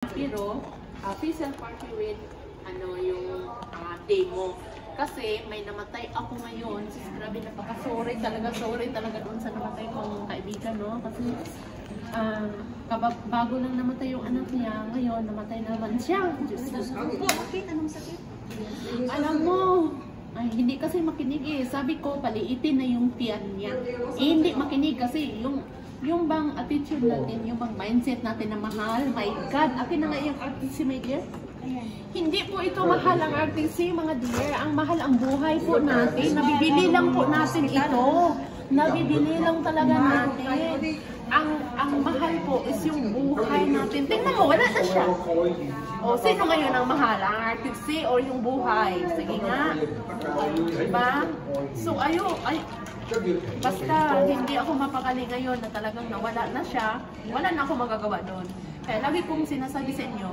Pero, official party with yung demo. Kasi may namatay ako ngayon. Sis, grabe, napaka-sorry talaga doon sa namatay kong kaibigan, no? Kasi bago lang namatay yung anak niya, ngayon namatay naman siya. Bakit? Anong sakit? Alam mo, hindi kasi makinig eh. Sabi ko, paliitin na yung tiyan niya. Hindi makinig kasi yung bang attitude natin, yung bang mindset natin na mahal, my God, akin na nga yung RTC, my dear. Hindi po ito mahal ang RTC, mga dear. Ang mahal ang buhay po natin. Nabibili lang po natin ito. Nabibili lang talaga natin. Ang mahal po is yung buhay natin. Tingnan mo, wala na siya. O, sino ngayon ang mahal? Ang RTC or yung buhay? Sige nga. Diba? So, basta hindi ako mapakali ngayon na talagang nawala na siya, wala na ako magagawa doon. Kaya lagi kong sinasabi sa inyo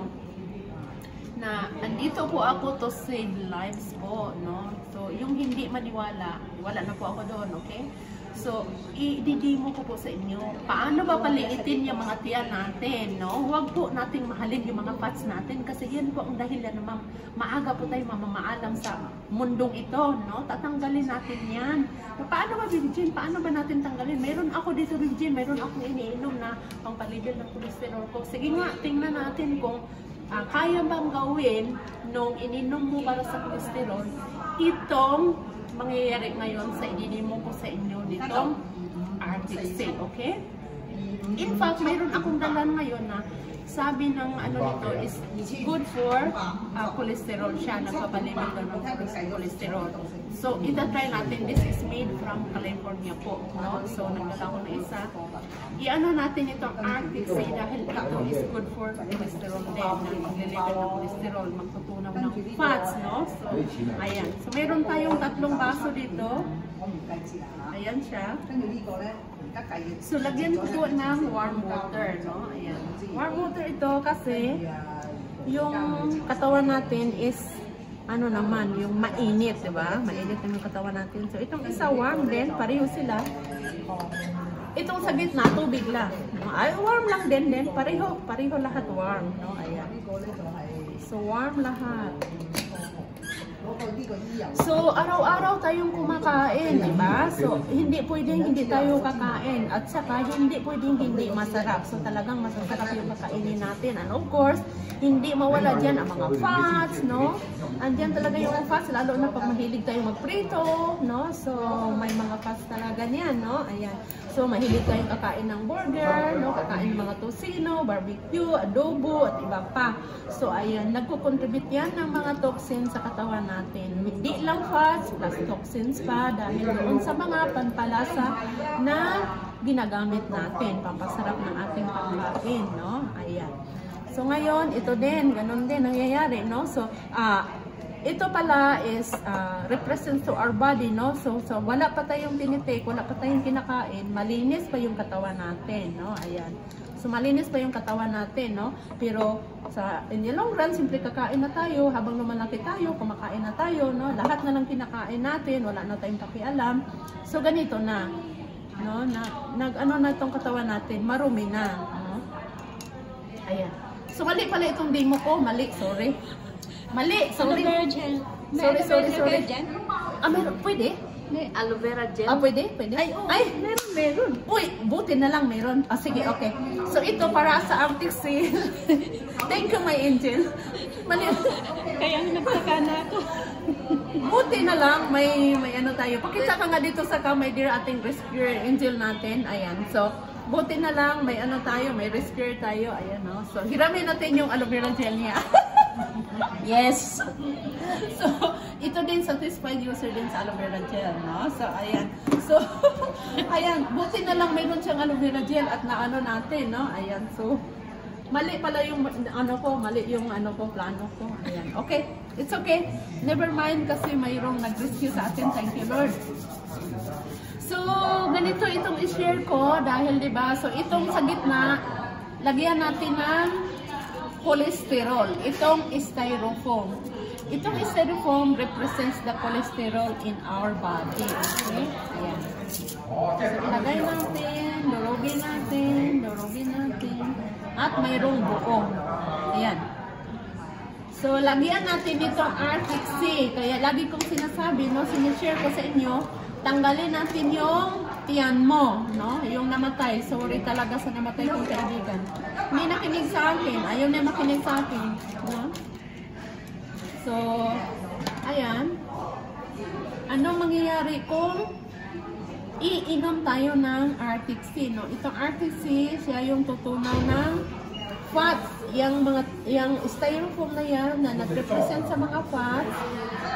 na andito po ako to save lives po, no? So, yung hindi maniwala, wala na po ako doon, okay? So, i-demo ko po sa inyo. Paano ba paliitin yung mga tiyan natin, no? Huwag po nating mahalin yung mga fats natin kasi yan po ang dahilan na maaga po tayo mamamaalam sa mundong ito, no? Tatanggalin natin yan. Paano ba, Virgin? Paano ba natin tanggalin? Meron ako dito, Virgin. Meron akong iniinom na pampalibel ng cholesterol ko. Sige nga, tingnan natin kung kaya bang gawin nung ininom mo para sa cholesterol itong mangyayari ngayon sa idinimo ko sa inyo nitong RTC, okay? In fact, mayroon akong dalan ngayon na sabi ng nito is good for cholesterol siya, nagpapalimal ka ng cholesterol. So, itatry natin. This is made from California po, no? So, nagdala ko na isa. I-ano natin itong RTC dahil ito is good for cholesterol din. Nagliligan ng cholesterol, magtutunaw ng fats, no? So, ayan. So, meron tayong 3 baso dito. Ayan siya. So, lagyan ko po ng warm water, no? Ayan. Warm water ito kasi yung katawan natin is yung mainit, di ba? Mainit yung katawan natin. So, itong isa warm din, pareho sila. Itong sa gitna, tubig lang. Ay, warm lang din. Pareho lahat warm, no? Ayan. So, warm lahat. So, araw-araw tayong kumakain, diba? So, hindi pwedeng hindi tayo kakain. At saka, hindi pwedeng hindi masarap. So, talagang masasarap yung kakainin natin. And of course, hindi mawala dyan ang mga fats, no? Andyan talaga yung fats, lalo na pag mahilig tayo magprito, no? So, may mga fats talaga niyan, no? Ayan. So, mahilig tayong kakain ng burger, no? Kakain ng mga tosino, barbecue, adobo, at iba pa. So, ayan. Nagko-contribute yan ng mga toxins sa katawan natin. Hindi lang fats, plus toxins pa dahil doon sa mga panpalasa na ginagamit natin, pampasarap ng ating pangkain, no? Ayan. So ngayon, ito din, ganun din nangyayari, no? So, ito pala is represents to our body, no? So wala pa tayong tinitake, wala pa tayong kinakain, malinis pa yung katawan natin, no? Ayan. So, malinis pa yung katawan natin, no? Pero, in the long run, simple kakain na tayo. Habang lumalaki tayo, kumakain na tayo, no? Lahat na lang kinakain natin, wala na tayong pakialam. So, ganito na, no? Na itong katawan natin, marumi na, no? Ayan. So, mali pala itong demo ko. Mali, sorry. Mali, sorry. Sorry. Meron, pwede? May aloe vera gel. Pwede? Ay, meron. Uy, buti na lang meron. Sige, okay. So, ito para sa RTC. Thank you, my angel. Mali. Kaya nagtaka na ako. Buti na lang, may tayo. Pakita ka nga dito sa my dear ating rescue angel natin. Ayan. So, buti na lang, may tayo, may rescue tayo. Ayan, no? So, hiramin natin yung aloe vera gel niya. Yes. So, ito din satisfied user din sa aloe vera gel, no? So, ayan. So, ayan. Buti na lang mayroon siyang aloe vera gel at natin, no? Ayan. So, mali pala yung mali yung plano ko. Ayan. Okay. It's okay. Never mind kasi mayroong nag-rescue sa atin. Thank you, Lord. So, ganito itong i-share ko dahil, diba? So, itong sa gitna, lagyan natin ng cholesterol. Itong styrofoam. Itong styrofoam represents the cholesterol in our body. Okay? Ayan. So, ilagay natin, durugin natin. at mayroong buong. Ayan. So, lagyan natin itong Arctic Sea. Kaya lagi kong sinasabi, no, sinishare ko sa inyo, tanggalin natin yung tiyan mo, no, yung namatay. Sorry talaga sa namatay kong kaibigan. Hindi nakinig sa akin. Ayaw na makinig sa akin. No? So, ayan. Anong mangyayari kung iinom tayo ng Arctic Sea, no? Itong Arctic Sea, siya yung tutunaw ng fats. Yung styrofoam na yan na nag-represent sa mga fats,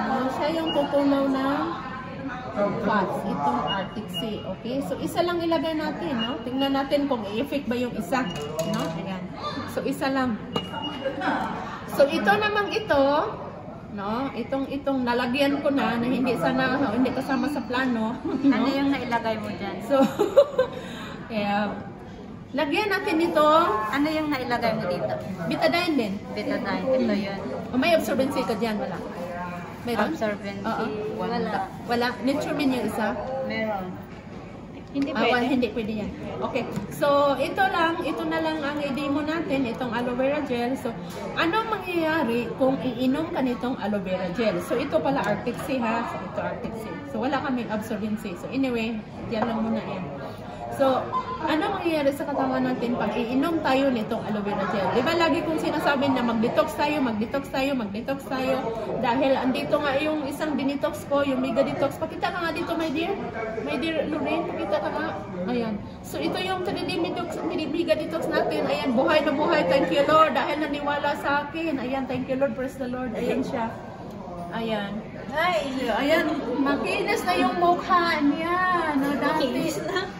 no? Siya yung tutunaw ng fats, itong Arctic Sea. Okay? So, isa lang ilagay natin, no? Tingnan natin kung i-effect ba yung isa, no? Ayan. So, isa lang. So, ito namang ito, no? Itong nalagyan ko na hindi kasama sa plano, no? Ano yung nailagay mo dyan? So, kaya, lagyan natin ito. Ano yung nailagay mo dito? Betadine din. Betadine. Ito yun. O, may absorbency ka dyan, wala. Mayroon? Absorbency. Oo. Wala. Wala. Nitromin yung isa. Meron. Hindi Wala, pwede. hindi pwede yan. Okay. So, ito na lang ang i-demo natin, itong aloe vera gel. So, anong mangyayari kung iinom ka nitong aloe vera gel? So, ito pala Arctic Sea, ha? So, ito Arctic Sea. So, wala kaming absorbency. So, anyway, yan lang muna yan. So, ano mangyayari sa katawan natin pag iinom tayo nitong aloe vera gel? Diba lagi kong sinasabi na mag-detox tayo, mag-detox tayo, mag-detox tayo. Dahil andito nga yung isang dinetox ko, yung mega detox. Pakita ka nga dito, my dear. My dear Lorraine, pakita ka nga. Ayan. So, ito yung 3D mega detox natin. Ayan, buhay na buhay. Thank you, Lord. Dahil naniwala sa akin. Ayan, thank you, Lord. Praise the Lord. Ayan siya. Ayan. Ay, ayan, makinis na yung mukha niya. No, dati.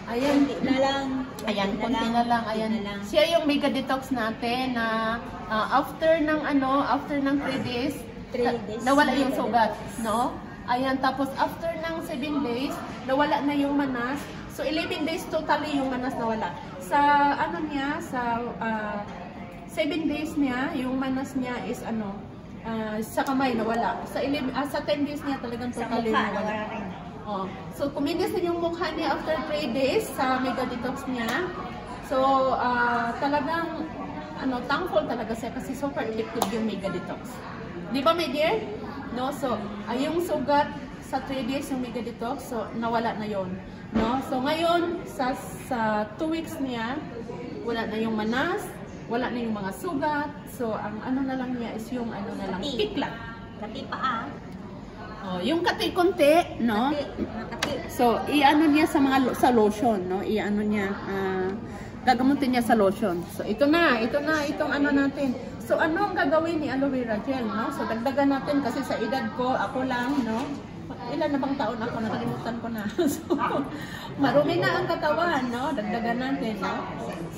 Ayan, na lang. Ayan, konti na lang. Ayan. Siya yung mega detox natin na after ng 3 days, 3 days. nawala yung sugat, no? Ayan, tapos after ng 7 days, nawala na yung manas. So 11 days totally yung manas nawala. Sa sa 7 days niya, yung manas niya is sa kamay nawala. Sa 10 days niya talagang totally nawala. Oh. So, kuminis na yung mukha niya after 3 days sa mega detox niya. So, talagang thankful talaga siya kasi super effective yung mega detox. Di ba, my dear? No? So, yung sugat sa 3 days yung mega detox, so nawala na yon. No? So, ngayon, sa 2 weeks niya, wala na yung manas, wala na yung mga sugat. So, ang na lang niya is yung kiklat. Kati pa Oh, yung kati-konti, no? So, niya sa lotion, no? Niya, gagamutin niya sa lotion. So, ito na itong natin. So, ano ang gagawin ni aloe vera gel, no? So, dagdagan natin kasi sa edad ko, ako lang, no? Ilan na bang taon ako? Nakalimutan ko na. So, marumi na ang katawan, no? Dagdagan natin, no?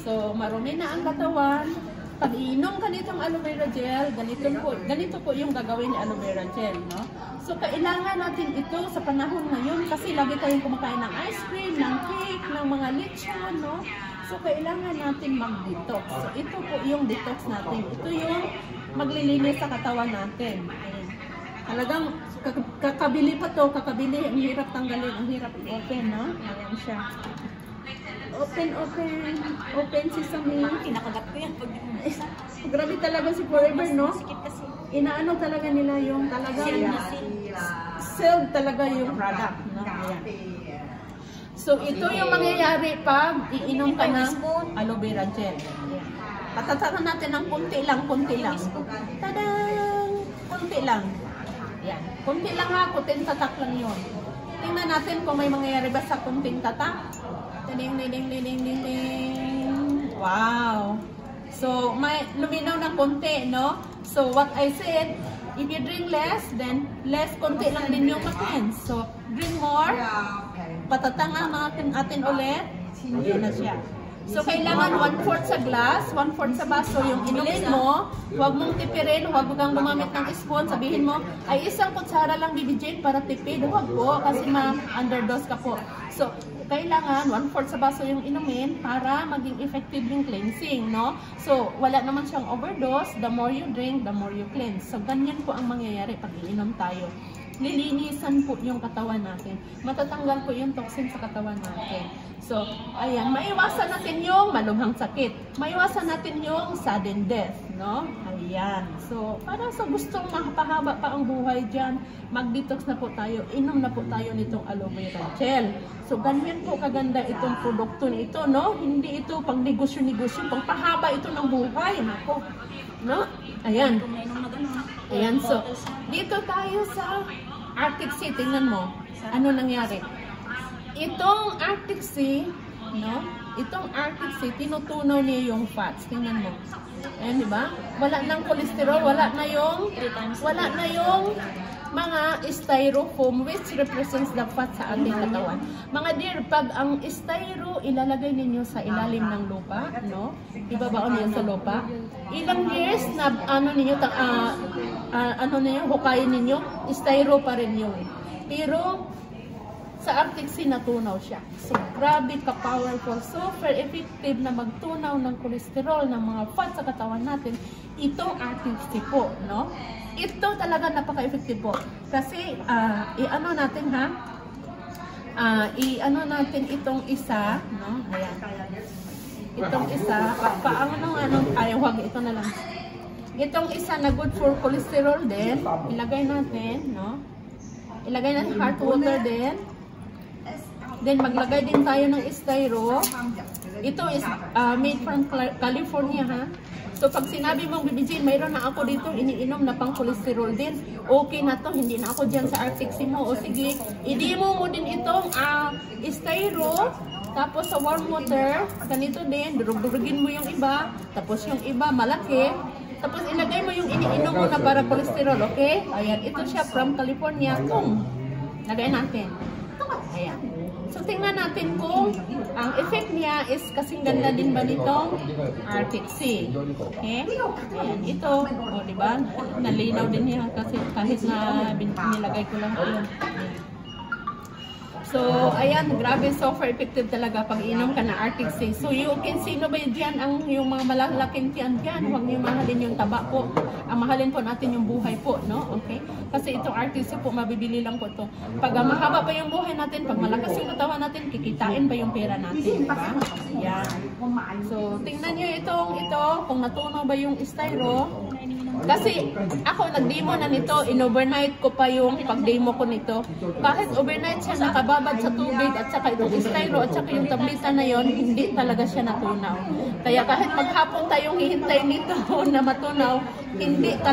So, marumi na ang katawan. Pag iinom ka nitong aloe vera gel, ganito po yung gagawin ni aloe vera gel, no? So, kailangan natin ito sa panahon ngayon kasi lagi tayong kumakain ng ice cream, ng cake, ng mga lechon, no? So, kailangan natin mag-detox. So, ito po yung detox natin. Ito yung maglilinis sa katawan natin. Ayan. Talagang kakabili pa to, ang hirap tanggalin, ang hirap i-open, no? Ayan siya. Open sesame. Kinakagat ko yan pag Grabe talaga si Forever, no? sikit kasi. Inaano talaga nila yung sealed talaga yung product, no? Ayan. So, ito yung mangyayari pag iinom ka ng aloe vera gel. Ayan. Patatakan natin ng konti lang. Tadang! Konti lang. Ayan. Konti lang ha, kunting tatak lang yun. Tingnan natin kung may mangyayari ba sa kunting tatak. Ding. Wow! So, may luminaw ng konti, no? So, what I said, if you drink less, then konti lang din yung ma-cleanse. So, drink more. Patatangan natin ulit. Yun na siya. So, kailangan 1/4 sa glass, 1/4 sa baso yung inumin mo. Huwag mong tipirin, huwag kang gumamit ng spoon. Sabihin mo, ay isang kutsara lang bibigyan para tipid. Huwag po, kasi ma-underdose ka po. So, kailangan 1/4 sa baso yung inumin para maging effective yung cleansing, no? So, wala naman siyang overdose. The more you drink, the more you cleanse. So, ganyan po ang mangyayari pag iinom tayo lilinisan po yung katawan natin. Matatanggal po yung toxin sa katawan natin. So, ayan, maiwasan natin yung malubhang sakit. Maiwasan natin yung sudden death, no? Ayan. So, para sa gustong mahaba pa ang buhay dyan, mag-detox na po tayo. Inom na po tayo nitong aloe vera gel. So, ganyan po kaganda itong produkto nito, no? Hindi ito pang negosyo-negosyo, pang pahaba ito ng buhay. Nako, no? Ayan. Ayan, so, dito tayo sa Arctic Sea. Tingnan mo, ano nangyari? Itong Arctic Sea, no? Itong Arctic Sea, tinutunaw niya yung fats. Tingnan mo. Ayan, di ba? Wala nang cholesterol, wala na yung mga styrofoam which represents the fat sa ating katawan. Mga dear, pag ang styro ilalagay ninyo sa ilalim ng lupa, no? Ibabaon niyo sa lupa. Ilang years na hukayin ninyo, styro pa rin yun. Pero sa Arctic Sea natunaw siya. So, grabe ka-powerful, super effective na magtunaw ng kolesterol, ng mga fat sa katawan natin. Itong Arctic Sea po, no? Ito talaga napaka-effective po. Kasi, i-ano natin ha? I-ano natin itong isa, no? Ayan. Itong isa, wag, ito na lang. Itong isa na good for cholesterol din, ilagay natin, no? Ilagay natin hot water din. Then, maglagay din tayo ng styro. Ito is made from California, ha? So, pag sinabi mong BBG, mayroon na ako dito iniinom na pang cholesterol din. Okay na to, hindi na ako dyan sa Arctic Sea mo. O sige, i-demo mo din itong styro. Tapos sa warm water, ganito din, durug-durugin mo yung iba. Tapos yung iba, malaki. Tapos ilagay mo yung iniinom mo na para cholesterol, okay? Ayan, ito siya from California. Kung, lagay natin. Ayan. So, tingnan natin kung ang effect niya is kasing ganda din ba nitong Arctic Sea. Okay? Ayan, ito. O, diba? Nalinaw din niya kasi kahit na nilagay ko lang ito. So, ayan, grabe, super effective talaga pag inom ka na Arctic Sea. So, you can see, no ba dyan, yung mga malalaking tiyan dyan, huwag niyo mahalin yung taba po. Ang mahalin po natin yung buhay po, no? Okay? Kasi itong Arctic Sea po, mabibili lang po ito. Pag mahaba pa yung buhay natin, pag malakas yung katawan natin, kikitain pa yung pera natin, diba? Ayan. So, tingnan nyo ito, kung natunaw ba yung styro. Kasi ako nag-demo na nito, in-overnight ko pa yung pag-demo ko nito. Kahit overnight siya nakababad sa tubig at saka itong styro at saka yung tableta na yon, hindi talaga siya natunaw. Kaya kahit maghapon tayong hihintay nito na matunaw, hindi talaga.